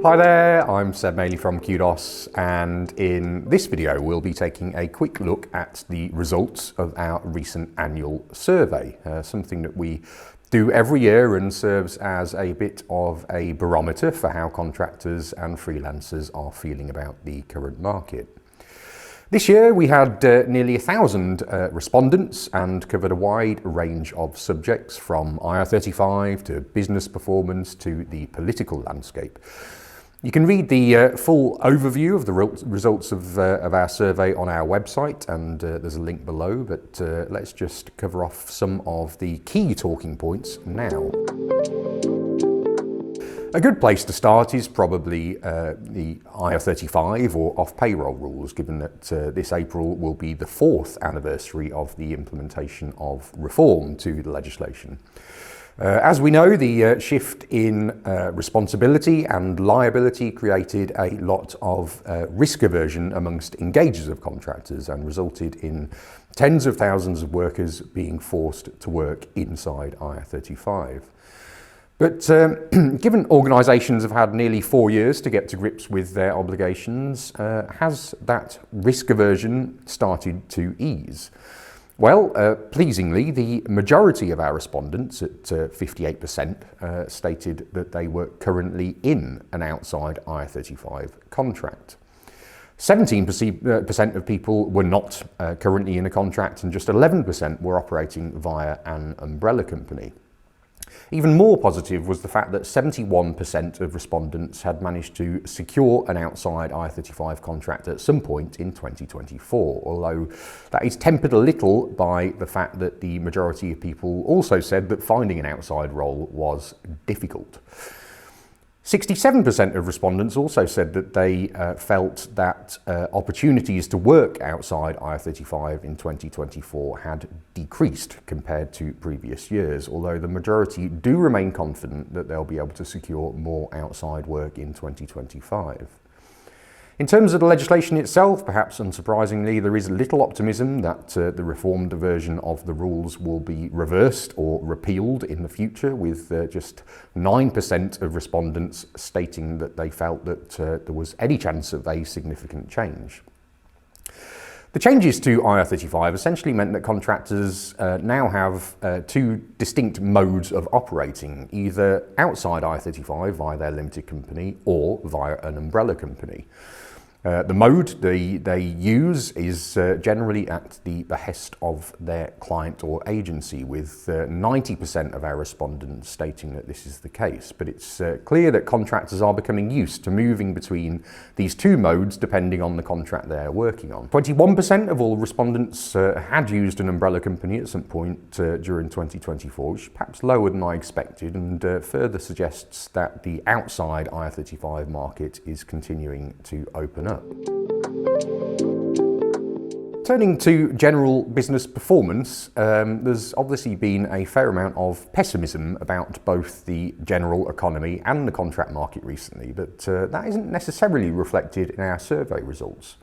Hi there, I'm Seb Maley from Qdos, and in this video we'll be taking a quick look at the results of our recent annual survey, something that we do every year and serves as a bit of a barometer for how contractors and freelancers are feeling about the current market. This year we had nearly 1,000 respondents and covered a wide range of subjects from IR35 to business performance to the political landscape. You can read the full overview of the results of our survey on our website, and there's a link below, but let's just cover off some of the key talking points now. A good place to start is probably the IR35 or off-payroll rules, given that this April will be the 4th anniversary of the implementation of reform to the legislation. As we know, the shift in responsibility and liability created a lot of risk aversion amongst engagers of contractors and resulted in tens of thousands of workers being forced to work inside IR35. But given organisations have had nearly 4 years to get to grips with their obligations, has that risk aversion started to ease? Well, pleasingly, the majority of our respondents, at 58%, stated that they were currently in an outside IR35 contract. 17% of people were not currently in a contract, and just 11% were operating via an umbrella company. Even more positive was the fact that 71% of respondents had managed to secure an outside IR35 contract at some point in 2024, although that is tempered a little by the fact that the majority of people also said that finding an outside role was difficult. 67% of respondents also said that they felt that opportunities to work outside IR35 in 2024 had decreased compared to previous years, although the majority do remain confident that they'll be able to secure more outside work in 2025. In terms of the legislation itself, perhaps unsurprisingly, there is little optimism that the reformed version of the rules will be reversed or repealed in the future, with just 9% of respondents stating that they felt that there was any chance of a significant change. The changes to IR35 essentially meant that contractors now have two distinct modes of operating, either outside IR35 via their limited company or via an umbrella company. The mode they use is generally at the behest of their client or agency, with 90% of our respondents stating that this is the case. But it's clear that contractors are becoming used to moving between these two modes depending on the contract they're working on. 21% of all respondents had used an umbrella company at some point during 2024, which is perhaps lower than I expected, and further suggests that the outside IR35 market is continuing to open up. Turning to general business performance, there's obviously been a fair amount of pessimism about both the general economy and the contract market recently, but that isn't necessarily reflected in our survey results.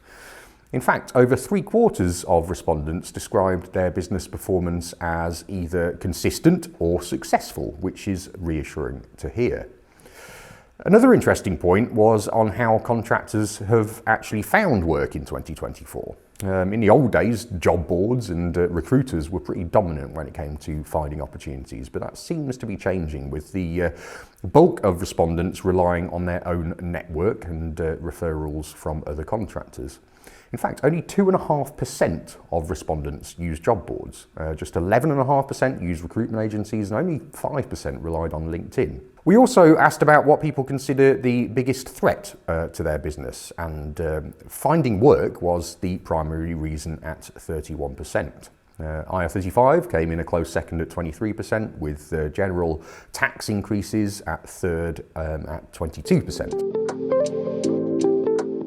In fact, over 3/4 of respondents described their business performance as either consistent or successful, which is reassuring to hear. Another interesting point was on how contractors have actually found work in 2024. In the old days, job boards and recruiters were pretty dominant when it came to finding opportunities, but that seems to be changing, with the bulk of respondents relying on their own network and referrals from other contractors. In fact, only 2.5% of respondents use job boards, just 11.5% use recruitment agencies, and only 5% relied on LinkedIn. We also asked about what people consider the biggest threat to their business, and finding work was the primary reason at 31%. IR35 came in a close second at 23%, with general tax increases at third at 22%.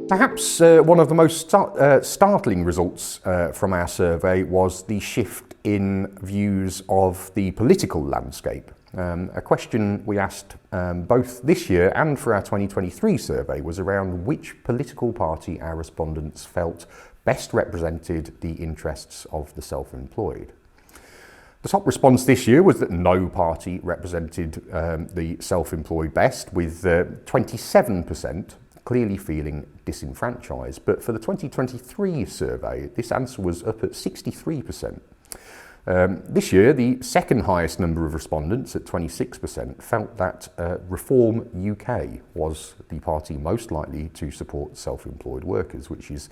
Perhaps one of the most startling results from our survey was the shift in views of the political landscape. A question we asked both this year and for our 2023 survey was around which political party our respondents felt best represented the interests of the self-employed. The top response this year was that no party represented the self-employed best, with 27% clearly feeling disenfranchised. But for the 2023 survey, this answer was up at 63%. This year, the second highest number of respondents, at 26%, felt that Reform UK was the party most likely to support self-employed workers, which is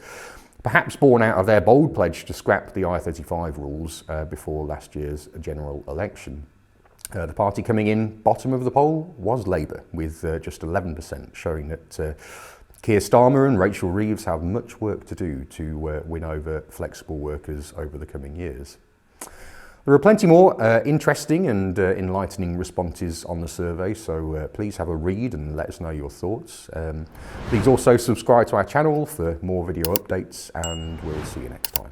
perhaps born out of their bold pledge to scrap the I-35 rules before last year's general election. The party coming in bottom of the poll was Labour, with just 11%, showing that Keir Starmer and Rachel Reeves have much work to do to win over flexible workers over the coming years. There are plenty more interesting and enlightening responses on the survey, so please have a read and let us know your thoughts. Please also subscribe to our channel for more video updates, and we'll see you next time.